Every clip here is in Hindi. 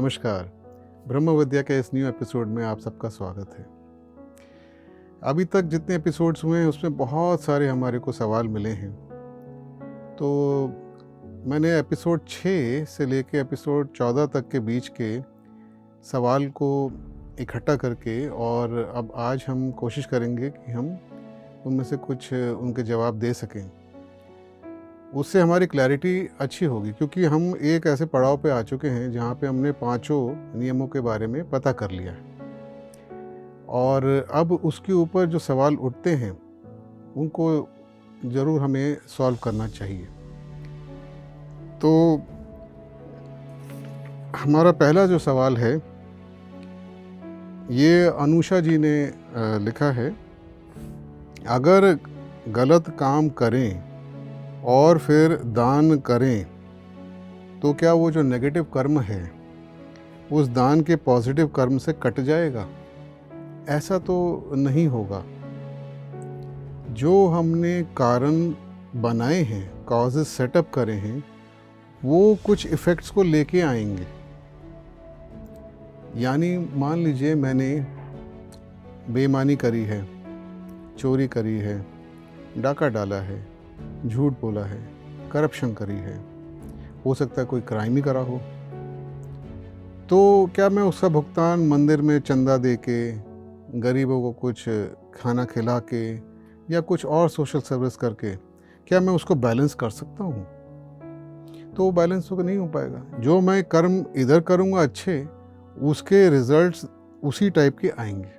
नमस्कार। ब्रह्म विद्या के इस न्यू एपिसोड में आप सबका स्वागत है। अभी तक जितने एपिसोड्स हुए हैं उसमें बहुत सारे हमारे को सवाल मिले हैं। तो मैंने एपिसोड 6 से लेके एपिसोड 14 तक के बीच के सवाल को इकट्ठा करके और अब आज हम कोशिश करेंगे कि हम उनमें से कुछ उनके जवाब दे सकें। उससे हमारी क्लैरिटी अच्छी होगी, क्योंकि हम एक ऐसे पड़ाव पे आ चुके हैं जहाँ पे हमने पांचों नियमों के बारे में पता कर लिया है और अब उसके ऊपर जो सवाल उठते हैं उनको ज़रूर हमें सॉल्व करना चाहिए। तो हमारा पहला जो सवाल है ये अनुषा जी ने लिखा है, अगर गलत काम करें और फिर दान करें तो क्या वो जो नेगेटिव कर्म है उस दान के पॉजिटिव कर्म से कट जाएगा? ऐसा तो नहीं होगा। जो हमने कारण बनाए हैं, कॉजेस सेटअप करे हैं, वो कुछ इफ़ेक्ट्स को लेके आएंगे। यानी मान लीजिए मैंने बेईमानी करी है, चोरी करी है, डाका डाला है, झूठ बोला है, करप्शन करी है, हो सकता है कोई क्राइम ही करा हो, तो क्या मैं उसका भुगतान मंदिर में चंदा दे के, गरीबों को कुछ खाना खिला के या कुछ और सोशल सर्विस करके क्या मैं उसको बैलेंस कर सकता हूँ? तो वो बैलेंस तो नहीं हो पाएगा। जो मैं कर्म इधर करूँगा अच्छे, उसके रिजल्ट्स उसी टाइप के आएंगे,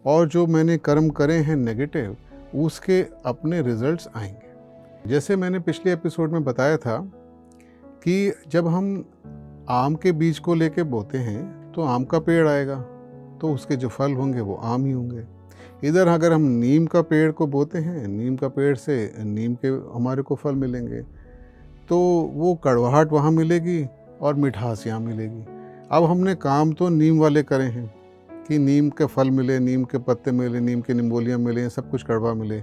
और जो मैंने कर्म करे हैं नेगेटिव, उसके अपने रिजल्ट्स आएंगे। जैसे मैंने पिछले एपिसोड में बताया था कि जब हम आम के बीज को लेके बोते हैं तो आम का पेड़ आएगा, तो उसके जो फल होंगे वो आम ही होंगे। इधर अगर हम नीम का पेड़ को बोते हैं, नीम का पेड़ से नीम के हमारे को फल मिलेंगे, तो वो कड़वाहट वहाँ मिलेगी और मिठास यहाँ मिलेगी। अब हमने काम तो नीम वाले करे हैं कि नीम के फल मिले, नीम के पत्ते मिले, नीम के निम्बोलियाँ मिले, सब कुछ कड़वा मिले,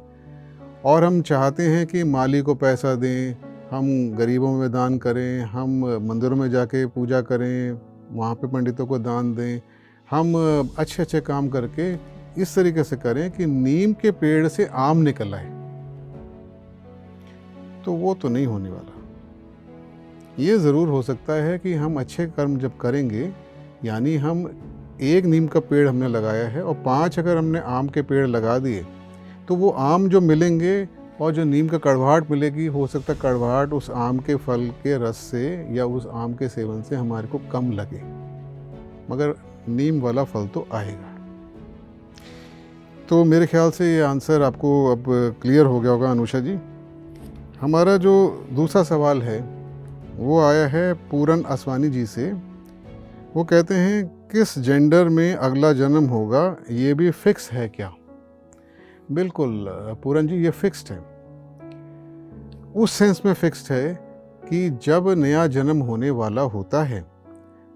और हम चाहते हैं कि माली को पैसा दें, हम गरीबों में दान करें, हम मंदिरों में जाके पूजा करें, वहाँ पे पंडितों को दान दें, हम अच्छे अच्छे काम करके इस तरीके से करें कि नीम के पेड़ से आम निकल आए। तो वो तो नहीं होने वाला। ये ज़रूर हो सकता है कि हम अच्छे कर्म जब करेंगे, यानी हम एक नीम का पेड़ हमने लगाया है और 5 अगर हमने आम के पेड़ लगा दिए, तो वो आम जो मिलेंगे और जो नीम का कड़वाहट मिलेगी, हो सकता है कड़वाहट उस आम के फल के रस से या उस आम के सेवन से हमारे को कम लगे, मगर नीम वाला फल तो आएगा। तो मेरे ख्याल से ये आंसर आपको अब क्लियर हो गया होगा अनुषा जी। हमारा जो दूसरा सवाल है वो आया है पूरन आसवानी जी से। वो कहते हैं, किस जेंडर में अगला जन्म होगा, ये भी फिक्स है क्या? बिल्कुल पूरन जी, ये फिक्स्ड है। उस सेंस में फिक्स्ड है कि जब नया जन्म होने वाला होता है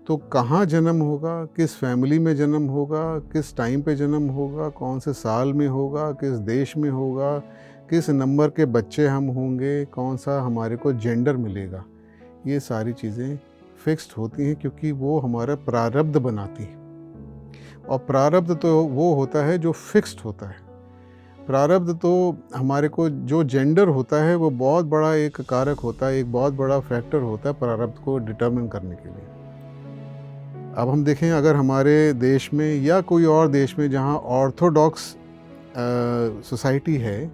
तो कहाँ जन्म होगा, किस फैमिली में जन्म होगा, किस टाइम पे जन्म होगा, कौन से साल में होगा, किस देश में होगा, किस नंबर के बच्चे हम होंगे, कौन सा हमारे को जेंडर मिलेगा, ये सारी चीज़ें फिक्स्ड होती हैं, क्योंकि वो हमारा प्रारब्ध बनाती हैं। और प्रारब्ध तो वो होता है जो फिक्स्ड होता है। प्रारब्ध तो हमारे को जो जेंडर होता है वो बहुत बड़ा एक कारक होता है, एक बहुत बड़ा फैक्टर होता है प्रारब्ध को डिटरमिन करने के लिए। अब हम देखें, अगर हमारे देश में या कोई और देश में जहाँ ऑर्थोडॉक्स सोसाइटी है,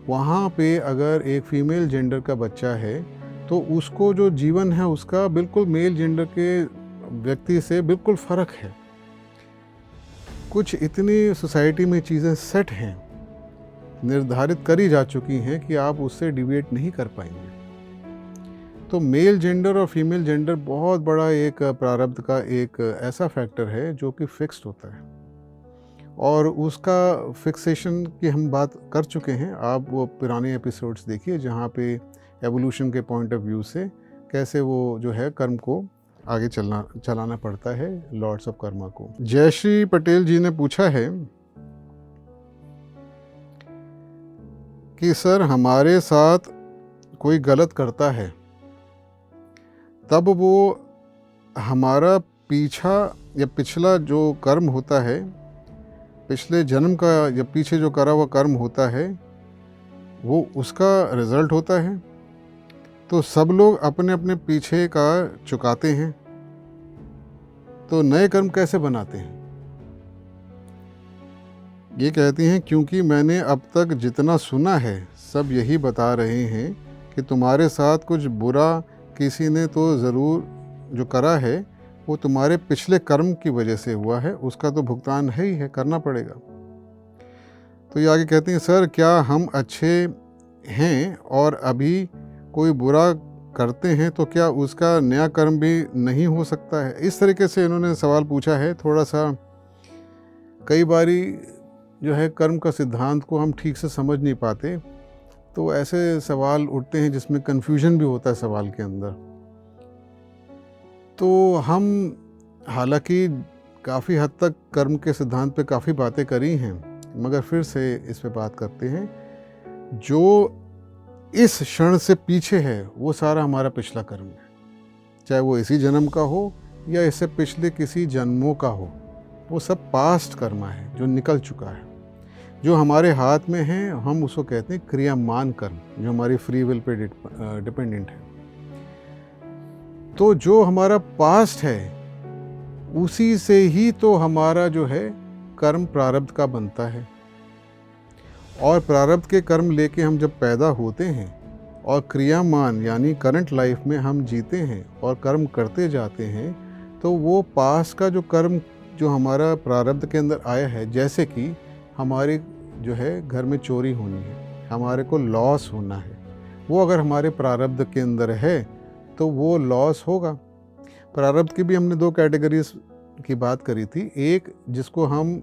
वहाँ पे अगर एक फीमेल जेंडर का बच्चा है तो उसको जो जीवन है उसका बिल्कुल मेल जेंडर के व्यक्ति से बिल्कुल फ़र्क है। कुछ इतनी सोसाइटी में चीज़ें सेट हैं, निर्धारित करी जा चुकी हैं कि आप उससे डिविएट नहीं कर पाएंगे। तो मेल जेंडर और फीमेल जेंडर बहुत बड़ा एक प्रारब्ध का एक ऐसा फैक्टर है जो कि फिक्स्ड होता है, और उसका फिक्सेशन की हम बात कर चुके हैं। आप वो पुराने एपिसोड्स देखिए जहाँ पे एवोल्यूशन के पॉइंट ऑफ व्यू से कैसे वो जो है कर्म को आगे चलाना पड़ता है, लॉर्ड्स ऑफ कर्मा को। जयश्री पटेल जी ने पूछा है कि सर, हमारे साथ कोई गलत करता है तब वो हमारा पीछा या पिछला जो कर्म होता है, पिछले जन्म का या पीछे जो करा हुआ कर्म होता है, वो उसका रिज़ल्ट होता है। तो सब लोग अपने अपने पीछे का चुकाते हैं, तो नए कर्म कैसे बनाते हैं? ये कहती हैं क्योंकि मैंने अब तक जितना सुना है सब यही बता रहे हैं कि तुम्हारे साथ कुछ बुरा किसी ने तो ज़रूर जो करा है वो तुम्हारे पिछले कर्म की वजह से हुआ है, उसका तो भुगतान है ही है, करना पड़ेगा। तो ये आगे कहती हैं, सर क्या हम अच्छे हैं और अभी कोई बुरा करते हैं तो क्या उसका नया कर्म भी नहीं हो सकता है? इस तरीके से इन्होंने सवाल पूछा है। थोड़ा सा कई बारी जो है कर्म का सिद्धांत को हम ठीक से समझ नहीं पाते, तो ऐसे सवाल उठते हैं जिसमें कन्फ्यूजन भी होता है सवाल के अंदर। तो हम हालांकि काफ़ी हद तक कर्म के सिद्धांत पे काफ़ी बातें करी हैं, मगर फिर से इस पे बात करते हैं। जो इस क्षण से पीछे है वो सारा हमारा पिछला कर्म है, चाहे वो इसी जन्म का हो या इससे पिछले किसी जन्मों का हो, वो सब पास्ट कर्म है जो निकल चुका है। जो हमारे हाथ में है हम उसको कहते हैं क्रियामान कर्म, जो हमारी फ्री विल पे डिपेंडेंट है। तो जो हमारा पास्ट है उसी से ही तो हमारा जो है कर्म प्रारब्ध का बनता है, और प्रारब्ध के कर्म लेके हम जब पैदा होते हैं और क्रियामान यानी करंट लाइफ में हम जीते हैं और कर्म करते जाते हैं, तो वो पास्ट का जो कर्म जो हमारा प्रारब्ध के अंदर आया है, जैसे कि हमारे जो है घर में चोरी होनी है, हमारे को लॉस होना है, वो अगर हमारे प्रारब्ध के अंदर है तो वो लॉस होगा। प्रारब्ध की भी हमने दो कैटेगरीज की बात करी थी, एक जिसको हम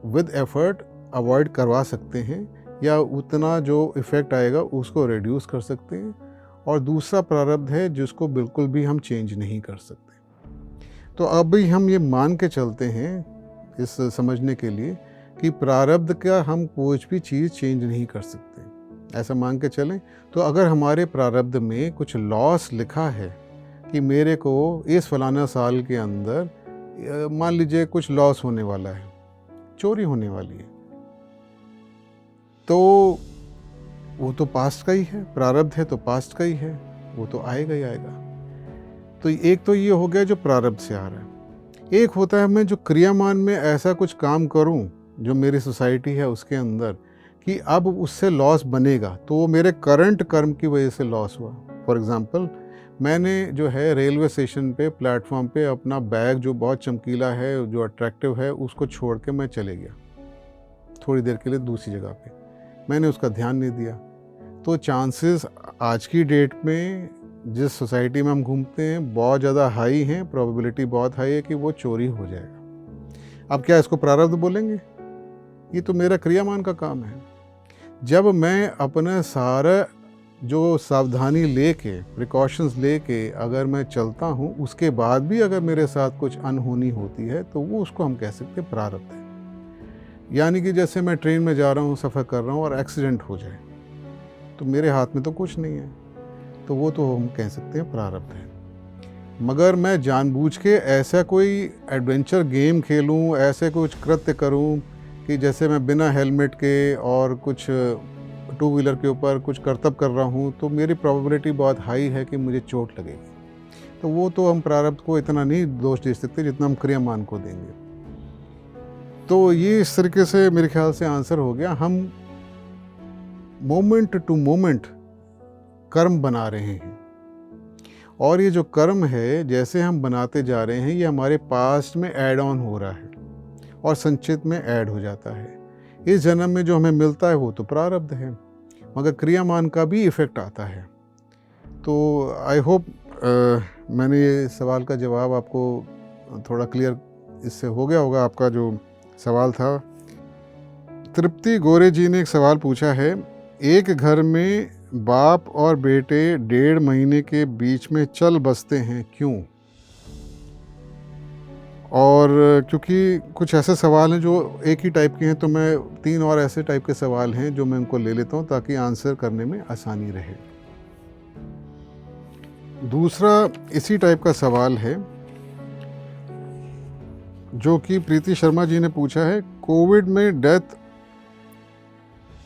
विद एफर्ट अवॉइड करवा सकते हैं या उतना जो इफ़ेक्ट आएगा उसको रिड्यूस कर सकते हैं, और दूसरा प्रारब्ध है जिसको बिल्कुल भी हम चेंज नहीं कर सकते। तो अभी हम ये मान के चलते हैं इस समझने के लिए कि प्रारब्ध का हम कोई भी चीज़ चेंज नहीं कर सकते, ऐसा मान के चलें। तो अगर हमारे प्रारब्ध में कुछ लॉस लिखा है कि मेरे को इस फलाना साल के अंदर मान लीजिए कुछ लॉस होने वाला है, चोरी होने वाली है, तो वो तो पास्ट का ही है, प्रारब्ध है तो पास्ट का ही है, वो तो आएगा ही आएगा। तो एक तो ये हो गया जो प्रारब्ध से आ रहा है। एक होता है मैं जो क्रियामान में ऐसा कुछ काम करूं जो मेरी सोसाइटी है उसके अंदर कि अब उससे लॉस बनेगा, तो वो मेरे करंट कर्म की वजह से लॉस हुआ। फॉर एग्ज़ाम्पल, मैंने जो है रेलवे स्टेशन पे प्लेटफॉर्म पे अपना बैग जो बहुत चमकीला है, जो अट्रैक्टिव है, उसको छोड़ के मैं चले गया थोड़ी देर के लिए दूसरी जगह पे, मैंने उसका ध्यान नहीं दिया। तो चांसेस आज की डेट में जिस सोसाइटी में हम घूमते हैं बहुत ज़्यादा हाई हैं, प्रोबेबिलिटी बहुत हाई है कि वो चोरी हो जाएगा। अब क्या इसको प्रारब्ध बोलेंगे? ये तो मेरा क्रियामान का काम है। जब मैं अपना सारा जो सावधानी लेके, प्रिकॉशंस लेके अगर मैं चलता हूँ, उसके बाद भी अगर मेरे साथ कुछ अनहोनी होती है तो वो उसको हम कह सकते हैं प्रारब्ध है। यानी कि जैसे मैं ट्रेन में जा रहा हूँ, सफ़र कर रहा हूँ और एक्सीडेंट हो जाए, तो मेरे हाथ में तो कुछ नहीं है, तो वो तो हम कह सकते हैं प्रारब्ध है। मगर मैं जानबूझ के ऐसा कोई एडवेंचर गेम खेलूँ, ऐसे कुछ कृत्य करूँ कि जैसे मैं बिना हेलमेट के और कुछ टू व्हीलर के ऊपर कुछ करतब कर रहा हूँ, तो मेरी प्रोबेबिलिटी बहुत हाई है कि मुझे चोट लगेगी। तो वो तो हम प्रारब्ध को इतना नहीं दोष दे सकते जितना हम क्रियामान को देंगे। तो ये इस तरीके से मेरे ख्याल से आंसर हो गया। हम मोमेंट टू मोमेंट कर्म बना रहे हैं, और ये जो कर्म है जैसे हम बनाते जा रहे हैं, ये हमारे पास्ट में ऐड ऑन हो रहा है और संचित में ऐड हो जाता है। इस जन्म में जो हमें मिलता है वो तो प्रारब्ध है, मगर क्रियामान का भी इफ़ेक्ट आता है। तो आई होप मैंने ये सवाल का जवाब आपको थोड़ा क्लियर इससे हो गया होगा। आपका जो सवाल था, तृप्ति गोरे जी ने एक सवाल पूछा है, एक घर में बाप और बेटे 1.5 महीने के बीच में चल बसते हैं, क्यों? और क्योंकि कुछ ऐसे सवाल हैं जो एक ही टाइप के हैं, तो मैं 3 और ऐसे टाइप के सवाल हैं जो मैं उनको ले लेता हूं ताकि आंसर करने में आसानी रहे। दूसरा इसी टाइप का सवाल है जो कि प्रीति शर्मा जी ने पूछा है, कोविड में डेथ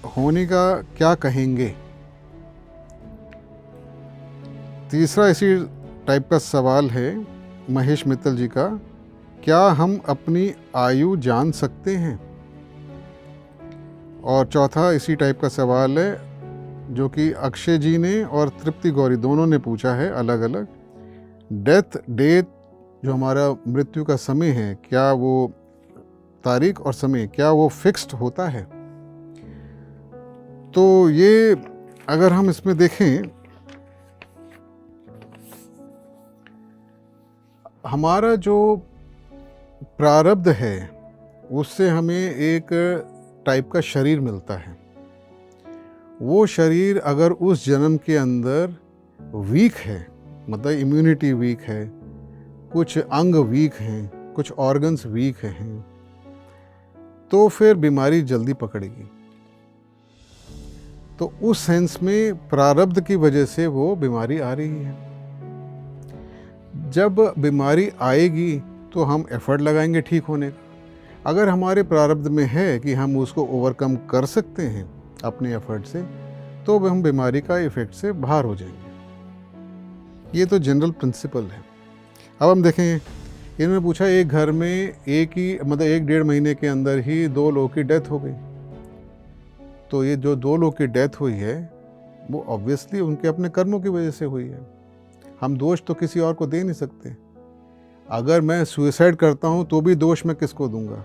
होने का क्या कहेंगे। तीसरा इसी टाइप का सवाल है महेश मित्तल जी का, क्या हम अपनी आयु जान सकते हैं। और चौथा इसी टाइप का सवाल है जो कि अक्षय जी ने और तृप्ति गौरी दोनों ने पूछा है अलग अलग, डेथ डेट जो हमारा मृत्यु का समय है, क्या वो तारीख और समय क्या वो फिक्स्ड होता है। तो ये अगर हम इसमें देखें, हमारा जो प्रारब्ध है उससे हमें एक टाइप का शरीर मिलता है। वो शरीर अगर उस जन्म के अंदर वीक है, मतलब इम्यूनिटी वीक है, कुछ अंग वीक हैं, कुछ ऑर्गन्स वीक हैं, तो फिर बीमारी जल्दी पकड़ेगी। तो उस सेंस में प्रारब्ध की वजह से वो बीमारी आ रही है। जब बीमारी आएगी तो हम एफर्ट लगाएंगे ठीक होने का। अगर हमारे प्रारब्ध में है कि हम उसको ओवरकम कर सकते हैं अपने एफर्ट से, तो हम बीमारी का इफेक्ट से बाहर हो जाएंगे। ये तो जनरल प्रिंसिपल है। अब हम देखें, इन्होंने पूछा एक घर में एक 1.5 महीने के अंदर ही 2 लोगों की डेथ हो गई। तो ये जो 2 लोगों की डेथ हुई है वो ऑब्वियसली उनके अपने कर्मों की वजह से हुई है। हम दोष तो किसी और को दे नहीं सकते। अगर मैं सुसाइड करता हूँ तो भी दोष मैं किसको दूंगा।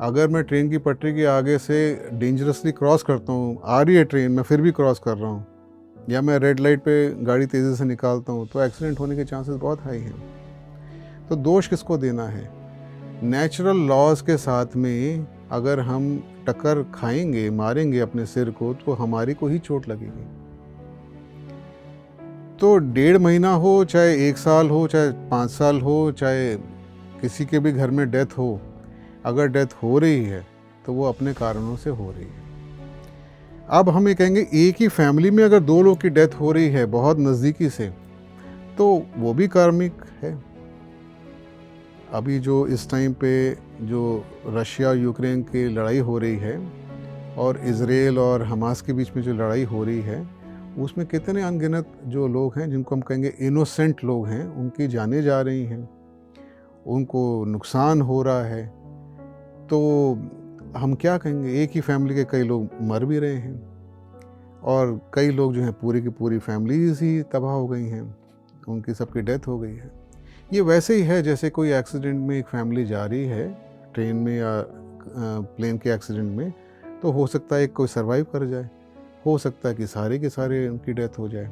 अगर मैं ट्रेन की पटरी के आगे से डेंजरसली क्रॉस करता हूँ, आ रही है ट्रेन, मैं फिर भी क्रॉस कर रहा हूँ, या मैं रेड लाइट पे गाड़ी तेज़ी से निकालता हूँ, तो एक्सीडेंट होने के चांसेस बहुत हाई हैं। तो दोष किसको देना है। नेचुरल लॉज के साथ में अगर हम टक्कर खाएंगे, मारेंगे अपने सिर को, तो हमारी को ही चोट लगेगी। तो 1.5 महीना हो, चाहे 1 साल हो, चाहे 5 साल हो, चाहे किसी के भी घर में डेथ हो, अगर डेथ हो रही है तो वो अपने कारणों से हो रही है। अब हम ये कहेंगे एक ही फैमिली में अगर 2 लोग की डेथ हो रही है बहुत नज़दीकी से, तो वो भी कार्मिक है। अभी जो इस टाइम पे जो रशिया यूक्रेन की लड़ाई हो रही है और इज़राइल और हमास के बीच में जो लड़ाई हो रही है, उसमें कितने अनगिनत जो लोग हैं जिनको हम कहेंगे इनोसेंट लोग हैं, उनकी जानें जा रही हैं, उनको नुकसान हो रहा है। तो हम क्या कहेंगे, एक ही फैमिली के कई लोग मर भी रहे हैं और कई लोग जो हैं पूरी की पूरी फैमिलीज ही तबाह हो गई हैं, उनकी सबकी डेथ हो गई है। ये वैसे ही है जैसे कोई एक्सीडेंट में एक फैमिली जा रही है ट्रेन में या प्लेन के एक्सीडेंट में, तो हो सकता है कोई सर्वाइव कर जाए, हो सकता है कि सारे के सारे उनकी डेथ हो जाए।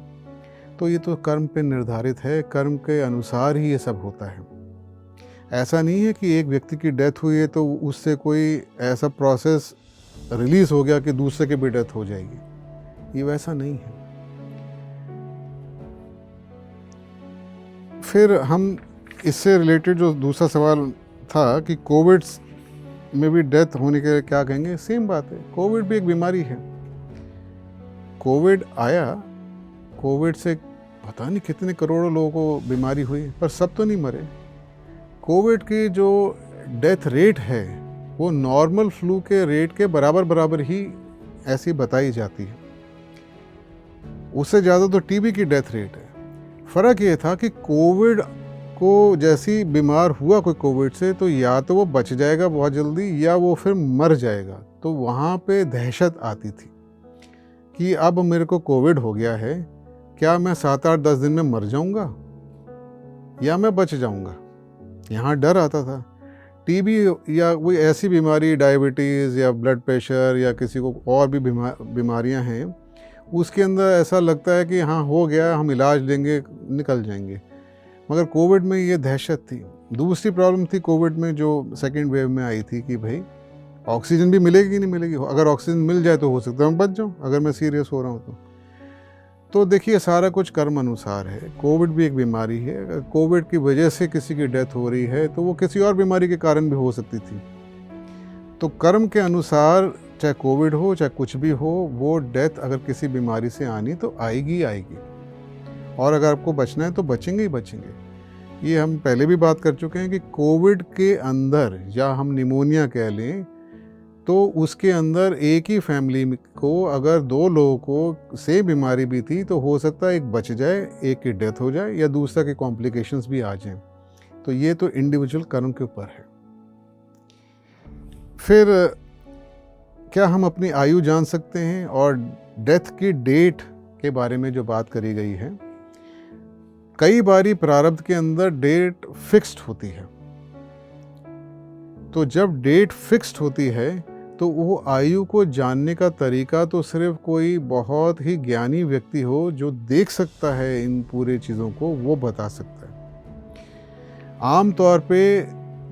तो ये तो कर्म पे निर्धारित है, कर्म के अनुसार ही ये सब होता है। ऐसा नहीं है कि एक व्यक्ति की डेथ हुई है तो उससे कोई ऐसा प्रोसेस रिलीज़ हो गया कि दूसरे की भी डेथ हो जाएगी, ये वैसा नहीं है। फिर हम इससे रिलेटेड जो दूसरा सवाल था कि कोविड में भी डेथ होने के क्या कहेंगे, सेम बात है। कोविड भी एक बीमारी है। कोविड आया, कोविड से पता नहीं कितने करोड़ों लोगों को बीमारी हुई, पर सब तो नहीं मरे। कोविड की जो डेथ रेट है वो नॉर्मल फ्लू के रेट के बराबर ही ऐसी बताई जाती है। उससे ज़्यादा तो टीबी की डेथ रेट है। फ़र्क ये था कि कोविड को जैसी बीमार हुआ कोई कोविड से, तो या तो वो बच जाएगा बहुत जल्दी या वो फिर मर जाएगा। तो वहाँ पे दहशत आती थी कि अब मेरे को कोविड हो गया है, क्या मैं 7-8-10 दिन में मर जाऊँगा या मैं बच जाऊँगा। यहाँ डर आता था। टीबी या कोई ऐसी बीमारी, डायबिटीज़ या ब्लड प्रेशर या किसी को और भी बीमारियाँ हैं, उसके अंदर ऐसा लगता है कि हाँ हो गया, हम इलाज लेंगे, निकल जाएंगे। मगर कोविड में ये दहशत थी। दूसरी प्रॉब्लम थी कोविड में जो सेकेंड वेव में आई थी कि भाई ऑक्सीजन भी मिलेगी कि नहीं मिलेगी। अगर ऑक्सीजन मिल जाए तो हो सकता है मैं बच जाऊँ, अगर मैं सीरियस हो रहा हूँ तो देखिए सारा कुछ कर्म अनुसार है। कोविड भी एक बीमारी है। अगर कोविड की वजह से किसी की डेथ हो रही है तो वो किसी और बीमारी के कारण भी हो सकती थी। तो कर्म के अनुसार चाहे कोविड हो चाहे कुछ भी हो, वो डेथ अगर किसी बीमारी से आनी तो आएगी। और अगर आपको बचना है तो बचेंगे ही बचेंगे। ये हम पहले भी बात कर चुके हैं कि कोविड के अंदर या हम निमोनिया कह लें, तो उसके अंदर एक ही फैमिली को अगर 2 लोगों को सेम बीमारी भी थी तो हो सकता है एक बच जाए, एक की डेथ हो जाए या दूसरा के कॉम्प्लिकेशंस भी आ जाएं। तो ये तो इंडिविजुअल कर्म के ऊपर है। फिर क्या हम अपनी आयु जान सकते हैं? और डेथ की डेट के बारे में जो बात करी गई है, कई बारी प्रारब्ध के अंदर डेट फिक्स्ड होती है। तो जब डेट फिक्स्ड होती है तो वो आयु को जानने का तरीका तो सिर्फ कोई बहुत ही ज्ञानी व्यक्ति हो जो देख सकता है इन पूरे चीज़ों को, वो बता सकता है। आम तौर पे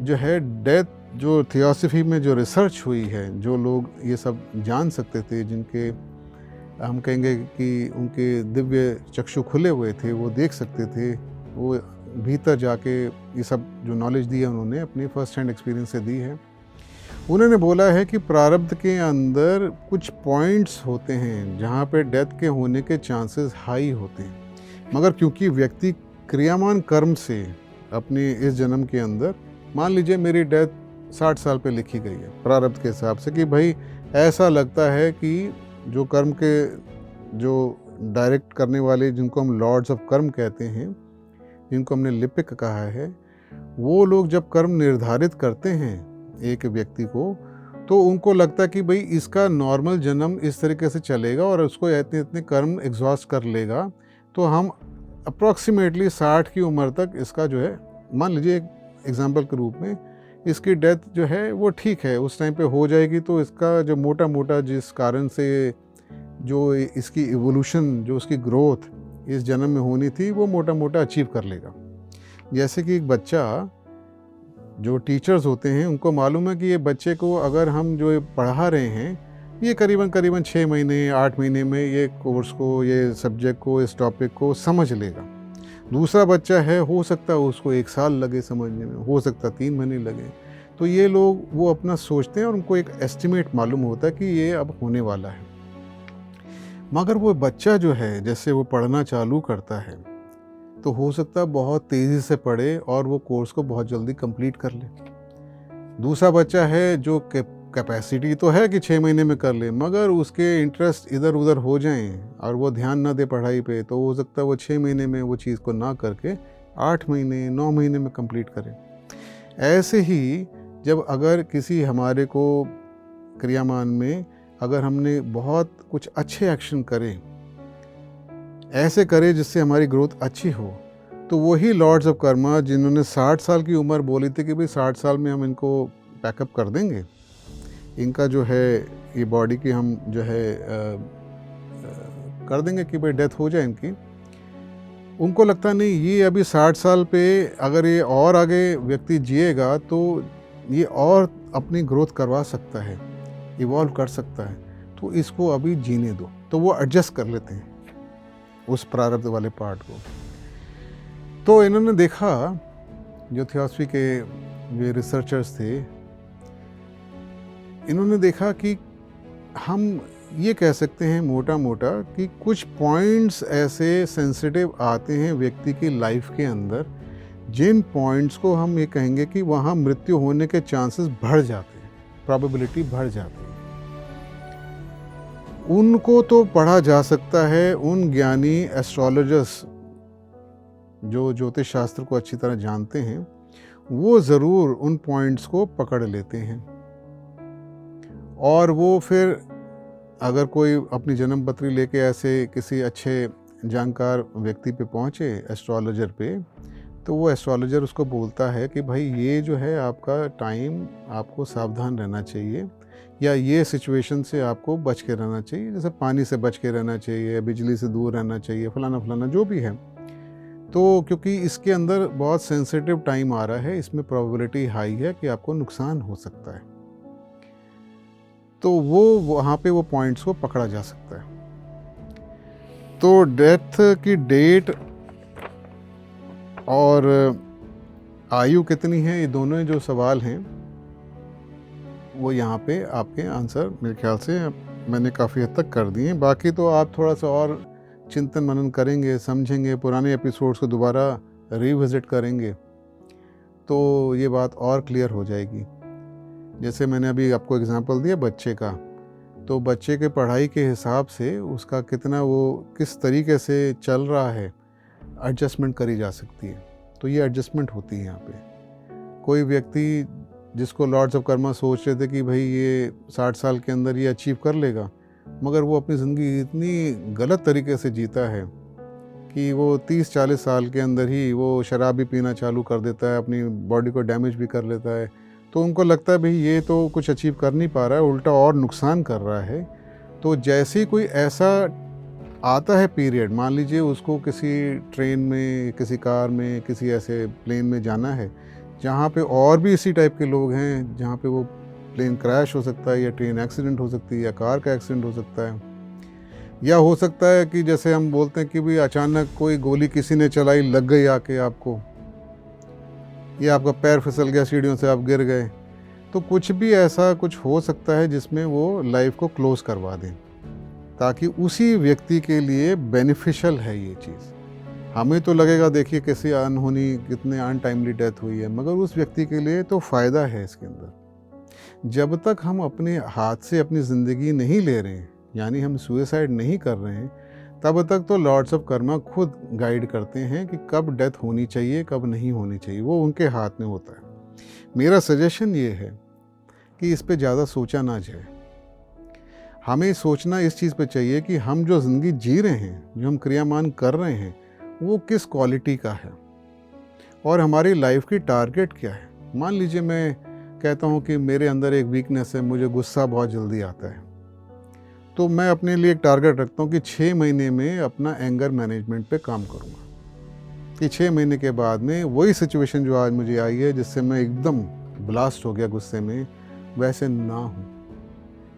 जो है डेथ, जो थियोसॉफी में जो रिसर्च हुई है, जो लोग ये सब जान सकते थे, जिनके हम कहेंगे कि उनके दिव्य चक्षु खुले हुए थे, वो देख सकते थे, वो भीतर जाके ये सब जो नॉलेज दी है उन्होंने अपनी फर्स्ट हैंड एक्सपीरियंस से दी है। उन्होंने बोला है कि प्रारब्ध के अंदर कुछ पॉइंट्स होते हैं जहाँ पे डेथ के होने के चांसेस हाई होते हैं, मगर क्योंकि व्यक्ति क्रियामान कर्म से अपने इस जन्म के अंदर, मान लीजिए मेरी डेथ 60 साल पे लिखी गई है प्रारब्ध के हिसाब से कि भाई ऐसा लगता है कि जो कर्म के जो डायरेक्ट करने वाले, जिनको हम लॉर्ड्स ऑफ कर्म कहते हैं, जिनको हमने लिपिक कहा है, वो लोग जब कर्म निर्धारित करते हैं एक व्यक्ति को, तो उनको लगता है कि भाई इसका नॉर्मल जन्म इस तरीके से चलेगा और उसको इतने इतने कर्म एग्जॉस्ट कर लेगा, तो हम अप्रॉक्सीमेटली 60 की उम्र तक इसका जो है, मान लीजिए एक एग्जाम्पल के रूप में, इसकी डेथ जो है वो ठीक है उस टाइम पे हो जाएगी, तो इसका जो मोटा मोटा जिस कारण से जो इसकी इवोल्यूशन, जो उसकी ग्रोथ इस जन्म में होनी थी, वो मोटा मोटा अचीव कर लेगा। जैसे कि एक बच्चा, जो टीचर्स होते हैं उनको मालूम है कि ये बच्चे को अगर हम जो पढ़ा रहे हैं, ये करीबन 6 महीने 8 महीने में ये कोर्स को, ये सब्जेक्ट को, इस टॉपिक को समझ लेगा। दूसरा बच्चा है, हो सकता है उसको 1 साल लगे समझने में, हो सकता है 3 महीने लगे। तो ये लोग वो अपना सोचते हैं और उनको एक एस्टिमेट मालूम होता है कि ये अब होने वाला है। मगर वो बच्चा जो है, जैसे वो पढ़ना चालू करता है, तो हो सकता है बहुत तेज़ी से पढ़े और वो कोर्स को बहुत जल्दी कंप्लीट कर ले। दूसरा बच्चा है जो कैपेसिटी तो है कि 6 महीने में कर ले, मगर उसके इंटरेस्ट इधर उधर हो जाएं और वो ध्यान ना दे पढ़ाई पे, तो हो सकता है वो 6 महीने में वो चीज़ को ना करके 8 महीने 9 महीने में कंप्लीट करे। ऐसे ही जब अगर किसी हमारे को क्रियामान में अगर हमने बहुत कुछ अच्छे एक्शन करें, ऐसे करें जिससे हमारी ग्रोथ अच्छी हो, तो वही लॉर्ड्स ऑफ कर्मा जिन्होंने 60 साल की उम्र बोली थी कि भाई 60 साल में हम इनको पैकअप कर देंगे, इनका जो है ये बॉडी की हम जो है कर देंगे कि भाई डेथ हो जाए इनकी, उनको लगता नहीं ये अभी 60 साल पे अगर ये और आगे व्यक्ति जिएगा तो ये और अपनी ग्रोथ करवा सकता है, इवॉल्व कर सकता है, तो इसको अभी जीने दो। तो वो एडजस्ट कर लेते हैं उस प्रारब्ध वाले पार्ट को। तो इन्होंने देखा, जो थियोसॉफी के जो रिसर्चर्स थे, इन्होंने देखा कि हम ये कह सकते हैं मोटा मोटा कि कुछ पॉइंट्स ऐसे सेंसिटिव आते हैं व्यक्ति की लाइफ के अंदर, जिन पॉइंट्स को हम ये कहेंगे कि वहाँ मृत्यु होने के चांसेस बढ़ जाते हैं, प्रोबेबिलिटी बढ़ जाती है। उनको तो पढ़ा जा सकता है, उन ज्ञानी एस्ट्रोलॉजर्स जो ज्योतिष शास्त्र को अच्छी तरह जानते हैं, वो ज़रूर उन पॉइंट्स को पकड़ लेते हैं। और वो फिर अगर कोई अपनी जन्म पत्री लेके ऐसे किसी अच्छे जानकार व्यक्ति पे पहुँचे, एस्ट्रोलॉजर पे, तो वो एस्ट्रोलॉजर उसको बोलता है कि भाई ये जो है आपका टाइम, आपको सावधान रहना चाहिए, या ये सिचुएशन से आपको बच के रहना चाहिए, जैसे पानी से बच के रहना चाहिए, बिजली से दूर रहना चाहिए, फलाना फलाना जो भी है। तो क्योंकि इसके अंदर बहुत सेंसिटिव टाइम आ रहा है, इसमें प्रोबेबिलिटी हाई है कि आपको नुकसान हो सकता है। तो वो वहाँ पे वो पॉइंट्स को पकड़ा जा सकता है। तो डेथ की डेट और आयु कितनी है, ये दोनों जो सवाल हैं वो यहाँ पे आपके आंसर मेरे ख्याल से मैंने काफ़ी हद तक कर दिए। बाकी तो आप थोड़ा सा और चिंतन मनन करेंगे, समझेंगे, पुराने एपिसोड्स को दोबारा रिविजिट करेंगे, तो ये बात और क्लियर हो जाएगी। जैसे मैंने अभी आपको एग्जांपल दिया बच्चे का, तो बच्चे के पढ़ाई के हिसाब से उसका कितना वो किस तरीके से चल रहा है, एडजस्टमेंट करी जा सकती है। तो ये एडजस्टमेंट होती है यहाँ पे। कोई व्यक्ति जिसको लॉर्ड्स ऑफ कर्मा सोच रहे थे कि भाई ये 60 साल के अंदर ये अचीव कर लेगा, मगर वो अपनी ज़िंदगी इतनी गलत तरीके से जीता है कि वो 30-40 साल के अंदर ही वो शराब भी पीना चालू कर देता है, अपनी बॉडी को डैमेज भी कर लेता है। तो उनको लगता है भाई ये तो कुछ अचीव कर नहीं पा रहा है, उल्टा और नुकसान कर रहा है। तो जैसे ही कोई ऐसा आता है पीरियड, मान लीजिए उसको किसी ट्रेन में, किसी कार में, किसी ऐसे प्लेन में जाना है जहाँ पे और भी इसी टाइप के लोग हैं, जहाँ पे वो प्लेन क्रैश हो सकता है या ट्रेन एक्सीडेंट हो सकती है या कार का एक्सीडेंट हो सकता है, या हो सकता है कि जैसे हम बोलते हैं कि भाई अचानक कोई गोली किसी ने चलाई, लग गई आके आपको, या आपका पैर फिसल गया, सीढ़ियों से आप गिर गए। तो कुछ भी ऐसा कुछ हो सकता है जिसमें वो लाइफ को क्लोज करवा दें, ताकि उसी व्यक्ति के लिए बेनिफिशियल है ये चीज़। हमें तो लगेगा देखिए किसी अनहोनी, कितने अनटाइमली डेथ हुई है, मगर उस व्यक्ति के लिए तो फ़ायदा है इसके अंदर। जब तक हम अपने हाथ से अपनी ज़िंदगी नहीं ले रहे हैं, यानी हम सुसाइड नहीं कर रहे हैं, तब तक तो लॉर्ड्स ऑफ कर्मा खुद गाइड करते हैं कि कब डेथ होनी चाहिए, कब नहीं होनी चाहिए, वो उनके हाथ में होता है। मेरा सजेशन ये है कि इस पे ज़्यादा सोचा ना जाए। हमें सोचना इस चीज़ पे चाहिए कि हम जो ज़िंदगी जी रहे हैं, जो हम क्रियामान कर रहे हैं, वो किस क्वालिटी का है और हमारी लाइफ की टारगेट क्या है। मान लीजिए मैं कहता हूँ कि मेरे अंदर एक वीकनेस है, मुझे गुस्सा बहुत जल्दी आता है, तो मैं अपने लिए एक टारगेट रखता हूँ कि 6 महीने में अपना एंगर मैनेजमेंट पे काम करूँगा, कि 6 महीने के बाद में वही सिचुएशन जो आज मुझे आई है, जिससे मैं एकदम ब्लास्ट हो गया गुस्से में, वैसे ना हूँ।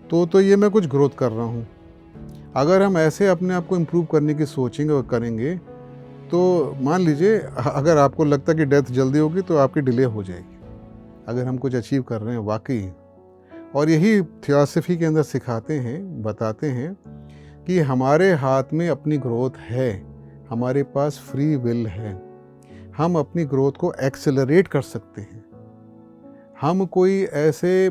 तो ये मैं कुछ ग्रोथ कर रहा हूँ। अगर हम ऐसे अपने आप को इम्प्रूव करने की सोचेंगे और करेंगे, तो मान लीजिए अगर आपको लगता है कि डेथ जल्दी होगी तो आपकी डिले हो जाएगी, अगर हम कुछ अचीव कर रहे हैं वाकई। और यही थियोसफी के अंदर सिखाते हैं, बताते हैं कि हमारे हाथ में अपनी ग्रोथ है, हमारे पास फ्री विल है, हम अपनी ग्रोथ को एक्सेलरेट कर सकते हैं। हम कोई ऐसे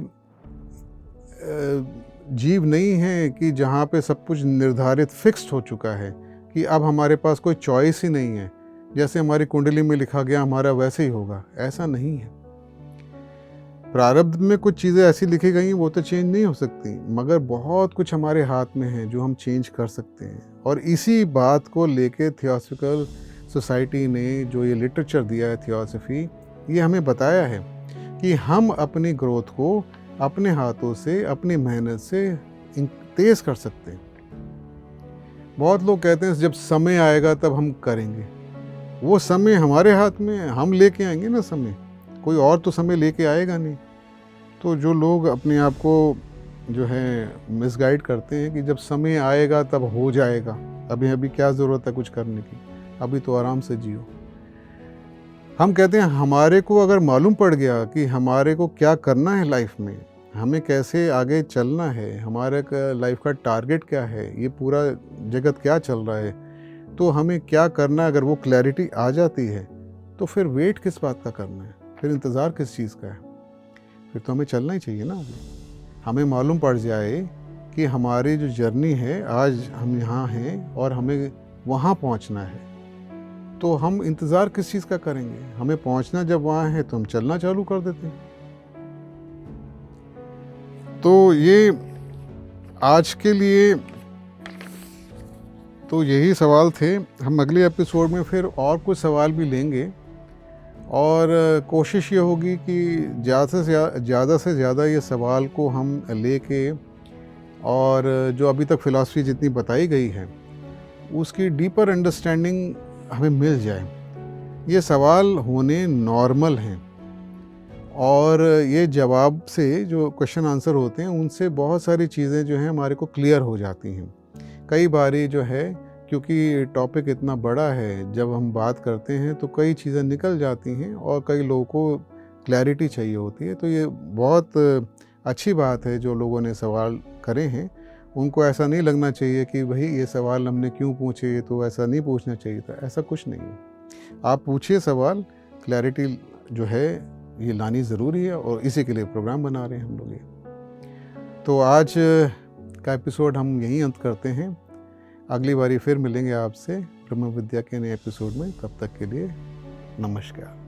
जीव नहीं हैं कि जहाँ पे सब कुछ निर्धारित फिक्स्ड हो चुका है कि अब हमारे पास कोई चॉइस ही नहीं है, जैसे हमारी कुंडली में लिखा गया हमारा वैसे ही होगा। ऐसा नहीं है। प्रारब्ध में कुछ चीज़ें ऐसी लिखी गई हैं, वो तो चेंज नहीं हो सकती, मगर बहुत कुछ हमारे हाथ में है जो हम चेंज कर सकते हैं। और इसी बात को लेके थियोसफिकल सोसाइटी ने जो ये लिटरेचर दिया है, थियोसफी, ये हमें बताया है कि हम अपनी ग्रोथ को अपने हाथों से, अपनी मेहनत से तेज़ कर सकते हैं। बहुत लोग कहते हैं जब समय आएगा तब हम करेंगे। वो समय हमारे हाथ में है, हम लेके आएंगे ना समय, कोई और तो समय लेके आएगा नहीं। तो जो लोग अपने आप को जो है मिसगाइड करते हैं कि जब समय आएगा तब हो जाएगा, अभी क्या ज़रूरत है कुछ करने की, अभी तो आराम से जियो। हम कहते हैं हमारे को अगर मालूम पड़ गया कि हमारे को क्या करना है लाइफ में, हमें कैसे आगे चलना है, हमारे लाइफ का टारगेट क्या है, ये पूरा जगत क्या चल रहा है, तो हमें क्या करना है, अगर वो क्लैरिटी आ जाती है तो फिर वेट किस बात का करना है, फिर इंतज़ार किस चीज़ का है, फिर तो हमें चलना ही चाहिए ना। अभी हमें मालूम पड़ जाए कि हमारी जो जर्नी है, आज हम यहाँ हैं और हमें वहाँ पहुँचना है, तो हम इंतज़ार किस चीज़ का करेंगे। हमें पहुँचना जब वहाँ है तो हम चलना चालू कर देते हैं। तो ये आज के लिए तो यही सवाल थे। हम अगले एपिसोड में फिर और कुछ सवाल भी लेंगे और कोशिश ये होगी कि ज़्यादा से ज़्यादा ये सवाल को हम लेके, और जो अभी तक फ़िलॉसफी जितनी बताई गई है उसकी डीपर अंडरस्टैंडिंग हमें मिल जाए। ये सवाल होने नॉर्मल हैं और ये जवाब से, जो क्वेश्चन आंसर होते हैं, उनसे बहुत सारी चीज़ें जो हैं हमारे को क्लियर हो जाती हैं। कई बारी जो है, क्योंकि टॉपिक इतना बड़ा है, जब हम बात करते हैं तो कई चीज़ें निकल जाती हैं और कई लोगों को क्लैरिटी चाहिए होती है। तो ये बहुत अच्छी बात है जो लोगों ने सवाल करे हैं। उनको ऐसा नहीं लगना चाहिए कि भाई ये सवाल हमने क्यों पूछे, तो ऐसा नहीं पूछना चाहिए था। ऐसा कुछ नहीं है। आप पूछिए सवाल, क्लैरिटी जो है ये लानी ज़रूरी है, और इसी के लिए प्रोग्राम बना रहे हैं हम लोग ये। तो आज का एपिसोड हम यहीं अंत करते हैं। अगली बारी फिर मिलेंगे आपसे ब्रह्म विद्या के नए एपिसोड में। तब तक के लिए नमस्कार।